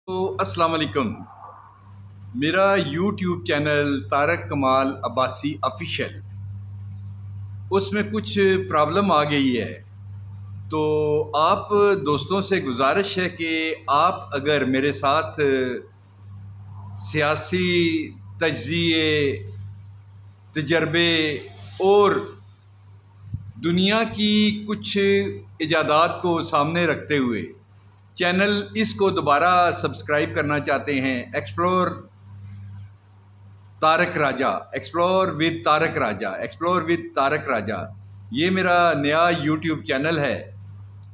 تو السلام علیکم. میرا یوٹیوب چینل طارق کمال عباسی آفیشیل، اس میں کچھ پرابلم آ گئی ہے. تو آپ دوستوں سے گزارش ہے کہ آپ اگر میرے ساتھ سیاسی تجزیے، تجربے اور دنیا کی کچھ ایجادات کو سامنے رکھتے ہوئے چینل اس کو دوبارہ سبسکرائب کرنا چاہتے ہیں، explore Tariq Raja, explore with Tariq Raja, explore with Tariq Raja, یہ میرا نیا یوٹیوب چینل ہے.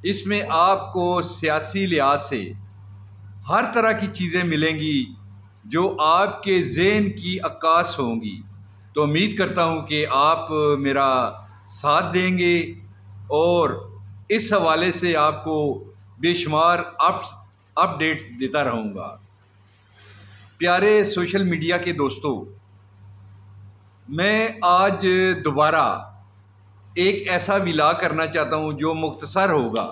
اس میں آپ کو سیاسی لحاظ سے ہر طرح کی چیزیں ملیں گی جو آپ کے ذہن کی عکاس ہوں گی. تو امید کرتا ہوں کہ آپ میرا ساتھ دیں گے اور اس حوالے سے آپ کو بے شمار اپڈیٹ دیتا رہوں گا. پیارے سوشل میڈیا کے دوستو، میں آج دوبارہ ایک ایسا ولاگ کرنا چاہتا ہوں جو مختصر ہوگا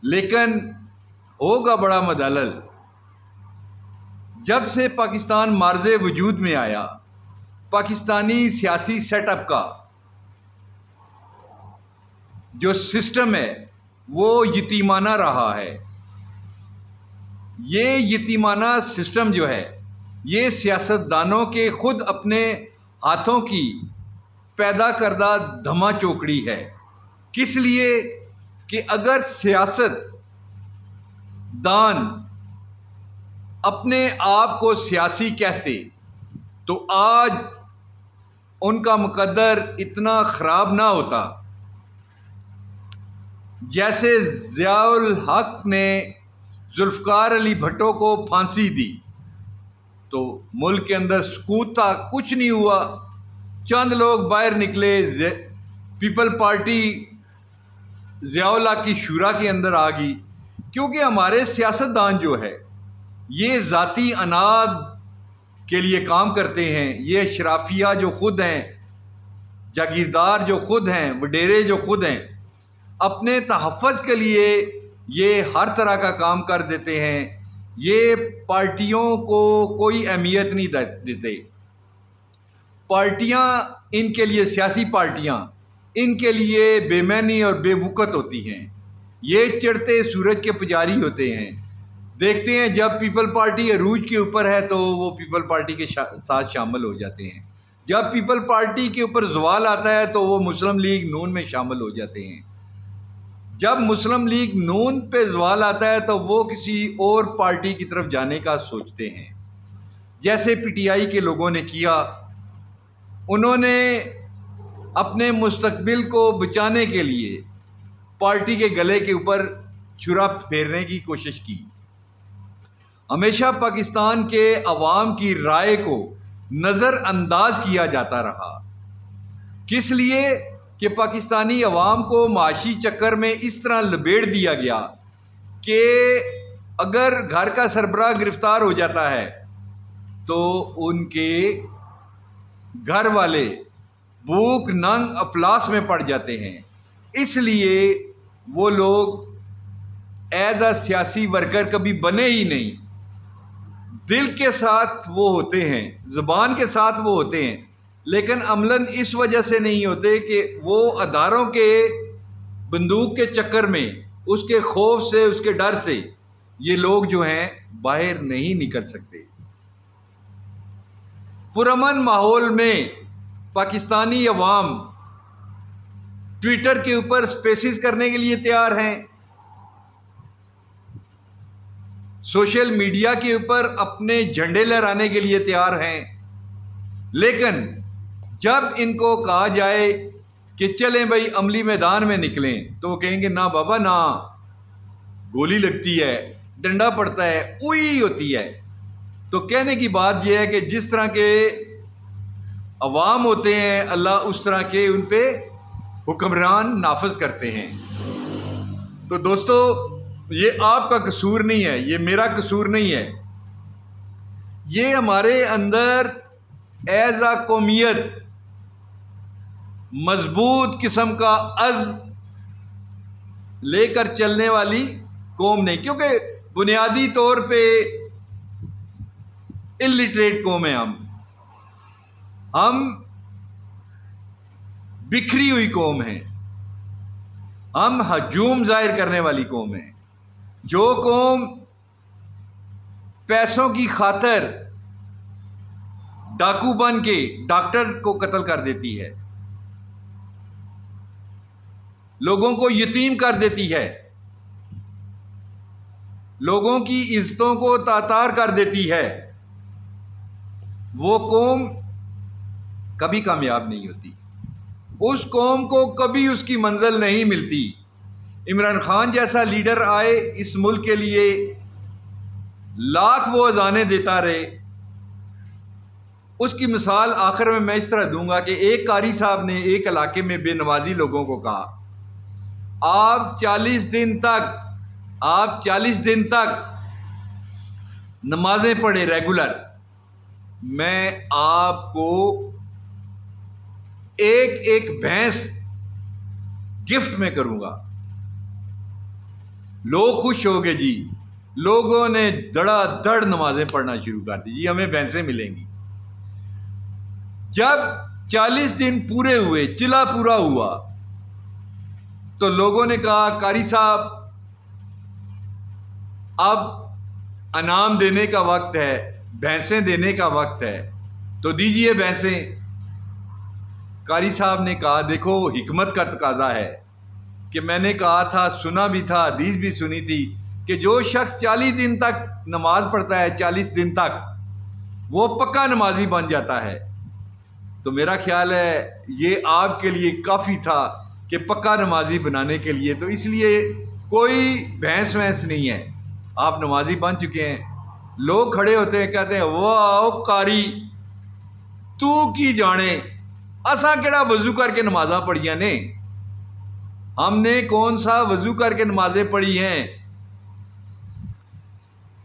لیکن ہوگا بڑا مدلل. جب سے پاکستان معرض وجود میں آیا، پاکستانی سیاسی سیٹ اپ کا جو سسٹم ہے وہ یتیمانہ رہا ہے. یہ یتیمانہ سسٹم جو ہے یہ سیاستدانوں کے خود اپنے ہاتھوں کی پیدا کردہ دھما چوکڑی ہے. کس لیے کہ اگر سیاست دان اپنے آپ کو سیاسی کہتے تو آج ان کا مقدر اتنا خراب نہ ہوتا. جیسے ضیاء الحق نے ذوالفقار علی بھٹو کو پھانسی دی تو ملک کے اندر سکوت تھا، کچھ نہیں ہوا. چند لوگ باہر نکلے، پیپل پارٹی ضیاء الحق کی شورا کے اندر آ گئی. کیونکہ ہمارے سیاستدان جو ہے یہ ذاتی اناد کے لیے کام کرتے ہیں. یہ اشرافیہ جو خود ہیں، جاگیردار جو خود ہیں، وڈیرے جو خود ہیں، اپنے تحفظ کے لیے یہ ہر طرح کا کام کر دیتے ہیں. یہ پارٹیوں کو کوئی اہمیت نہیں دیتے. پارٹیاں ان کے لیے، سیاسی پارٹیاں ان کے لیے بے معنی اور بے وقت ہوتی ہیں. یہ چڑھتے سورج کے پجاری ہوتے ہیں. دیکھتے ہیں جب پیپل پارٹی عروج کے اوپر ہے تو وہ پیپل پارٹی کے ساتھ شامل ہو جاتے ہیں. جب پیپل پارٹی کے اوپر زوال آتا ہے تو وہ مسلم لیگ نون میں شامل ہو جاتے ہیں. جب مسلم لیگ نون پہ زوال آتا ہے تو وہ کسی اور پارٹی کی طرف جانے کا سوچتے ہیں، جیسے پی ٹی آئی کے لوگوں نے کیا. انہوں نے اپنے مستقبل کو بچانے کے لیے پارٹی کے گلے کے اوپر چھرا پھیرنے کی کوشش کی. ہمیشہ پاکستان کے عوام کی رائے کو نظر انداز کیا جاتا رہا. کس لیے کہ پاکستانی عوام کو معاشی چکر میں اس طرح لبیڑ دیا گیا کہ اگر گھر کا سربراہ گرفتار ہو جاتا ہے تو ان کے گھر والے بھوک ننگ افلاس میں پڑ جاتے ہیں. اس لیے وہ لوگ ایز اے سیاسی ورکر کبھی بنے ہی نہیں. دل کے ساتھ وہ ہوتے ہیں، زبان کے ساتھ وہ ہوتے ہیں، لیکن عملاً اس وجہ سے نہیں ہوتے کہ وہ اداروں کے بندوق کے چکر میں، اس کے خوف سے، اس کے ڈر سے یہ لوگ جو ہیں باہر نہیں نکل سکتے. پرامن ماحول میں پاکستانی عوام ٹویٹر کے اوپر سپیسز کرنے کے لیے تیار ہیں، سوشل میڈیا کے اوپر اپنے جھنڈے لہرانے کے لیے تیار ہیں. لیکن جب ان کو کہا جائے کہ چلیں بھائی عملی میدان میں نکلیں تو وہ کہیں گے نہ بابا نہ، گولی لگتی ہے، ڈنڈا پڑتا ہے، اوئی ہوتی ہے. تو کہنے کی بات یہ ہے کہ جس طرح کے عوام ہوتے ہیں اللہ اس طرح کے ان پہ حکمران نافذ کرتے ہیں. تو دوستو، یہ آپ کا قصور نہیں ہے، یہ میرا قصور نہیں ہے. یہ ہمارے اندر ایز اے قومیت مضبوط قسم کا عزم لے کر چلنے والی قوم نہیں. کیونکہ بنیادی طور پہ الٹریٹ قوم ہیں ہم بکھری ہوئی قوم ہیں، ہم ہجوم ظاہر کرنے والی قوم ہیں۔ جو قوم پیسوں کی خاطر ڈاکو بن کے ڈاکٹر کو قتل کر دیتی ہے، لوگوں کو یتیم کر دیتی ہے، لوگوں کی عزتوں کو تاتار کر دیتی ہے، وہ قوم کبھی کامیاب نہیں ہوتی، اس قوم کو کبھی اس کی منزل نہیں ملتی۔ عمران خان جیسا لیڈر آئے اس ملک کے لیے، لاکھ وہ اذانیں دیتا رہے۔ اس کی مثال آخر میں اس طرح دوں گا کہ ایک قاری صاحب نے ایک علاقے میں بے نمازی لوگوں کو کہا، آپ 40 دن تک نمازیں پڑھیں ریگولر، میں آپ کو ایک بھینس گفٹ میں کروں گا۔ لوگ خوش ہو گئے جی، لوگوں نے دڑا دڑ نمازیں پڑھنا شروع کر دی، جی ہمیں بھینسیں ملیں گی۔ جب 40 دن پورے ہوئے، چلا پورا ہوا، تو لوگوں نے کہا قاری صاحب اب انعام دینے کا وقت ہے، بھینسیں دینے کا وقت ہے، تو دیجئے بھینسیں۔ قاری صاحب نے کہا دیکھو حکمت کا تقاضا ہے کہ میں نے کہا تھا، سنا بھی تھا، حدیث بھی سنی تھی کہ جو شخص 40 دن تک نماز پڑھتا ہے، 40 دن تک وہ پکا نمازی بن جاتا ہے۔ تو میرا خیال ہے یہ آپ کے لیے کافی تھا کہ پکا نمازی بنانے کے لیے، تو اس لیے کوئی بھینس نہیں ہے، آپ نمازی بن چکے ہیں۔ لوگ کھڑے ہوتے ہیں، کہتے ہیں واہ قاری تو کی جانے، اساں کیڑا وضو کر کے نمازاں پڑھیاں نے، ہم نے کون سا وضو کر کے نمازیں پڑھی ہیں۔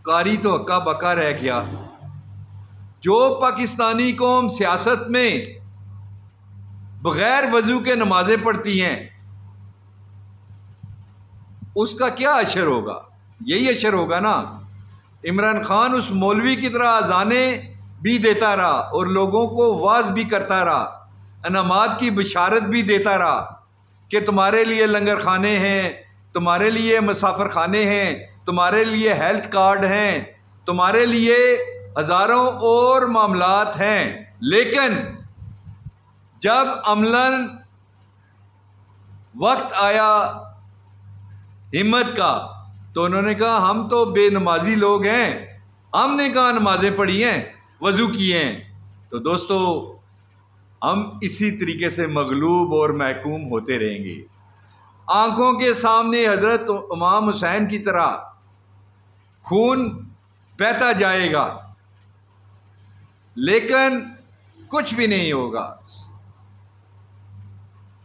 قاری تو ہکا بکا رہ گیا۔ جو پاکستانی قوم سیاست میں بغیر وضو کے نمازیں پڑھتی ہیں، اس کا کیا اشر ہوگا؟ یہی اشر ہوگا نا۔ عمران خان اس مولوی کی طرح اذانیں بھی دیتا رہا اور لوگوں کو واعظ بھی کرتا رہا، انعامات کی بشارت بھی دیتا رہا کہ تمہارے لیے لنگر خانے ہیں، تمہارے لیے مسافر خانے ہیں، تمہارے لیے ہیلتھ کارڈ ہیں، تمہارے لیے ہزاروں اور معاملات ہیں۔ لیکن جب عملاً وقت آیا ہمت کا، تو انہوں نے کہا ہم تو بے نمازی لوگ ہیں، ہم نے کہاں نمازیں پڑھی ہیں، وضو کیے ہیں۔ تو دوستو ہم اسی طریقے سے مغلوب اور محکوم ہوتے رہیں گے۔ آنکھوں کے سامنے حضرت امام حسین کی طرح خون بہتا جائے گا، لیکن کچھ بھی نہیں ہوگا۔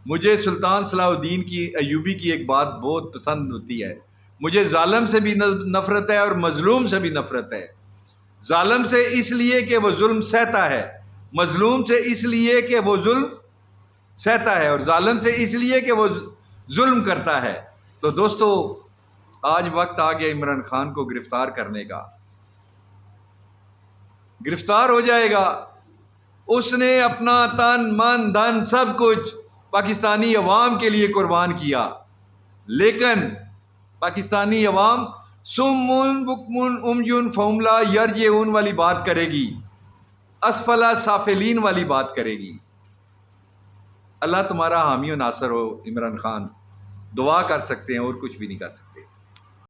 مجھے سلطان صلاح الدین کی ایوبی کی ایک بات بہت پسند ہوتی ہے، مجھے ظالم سے بھی نفرت ہے اور مظلوم سے بھی نفرت ہے۔ ظالم سے اس لیے کہ وہ ظلم سہتا ہے، مظلوم سے اس لیے کہ وہ ظلم سہتا ہے، اور ظالم سے اس لیے کہ وہ ظلم کرتا ہے۔ تو دوستو آج وقت آ گیا عمران خان کو گرفتار کرنے کا۔ گرفتار ہو جائے گا، اس نے اپنا تن من دھن سب کچھ پاکستانی عوام کے لیے قربان کیا، لیکن پاکستانی عوام سمن بکمن امجن فہم لا یرجعون والی بات کرے گی، اسفل سافلین والی بات کرے گی۔ اللہ تمہارا حامی و ناصر ہو۔ عمران خان دعا کر سکتے ہیں اور کچھ بھی نہیں کر سکتے۔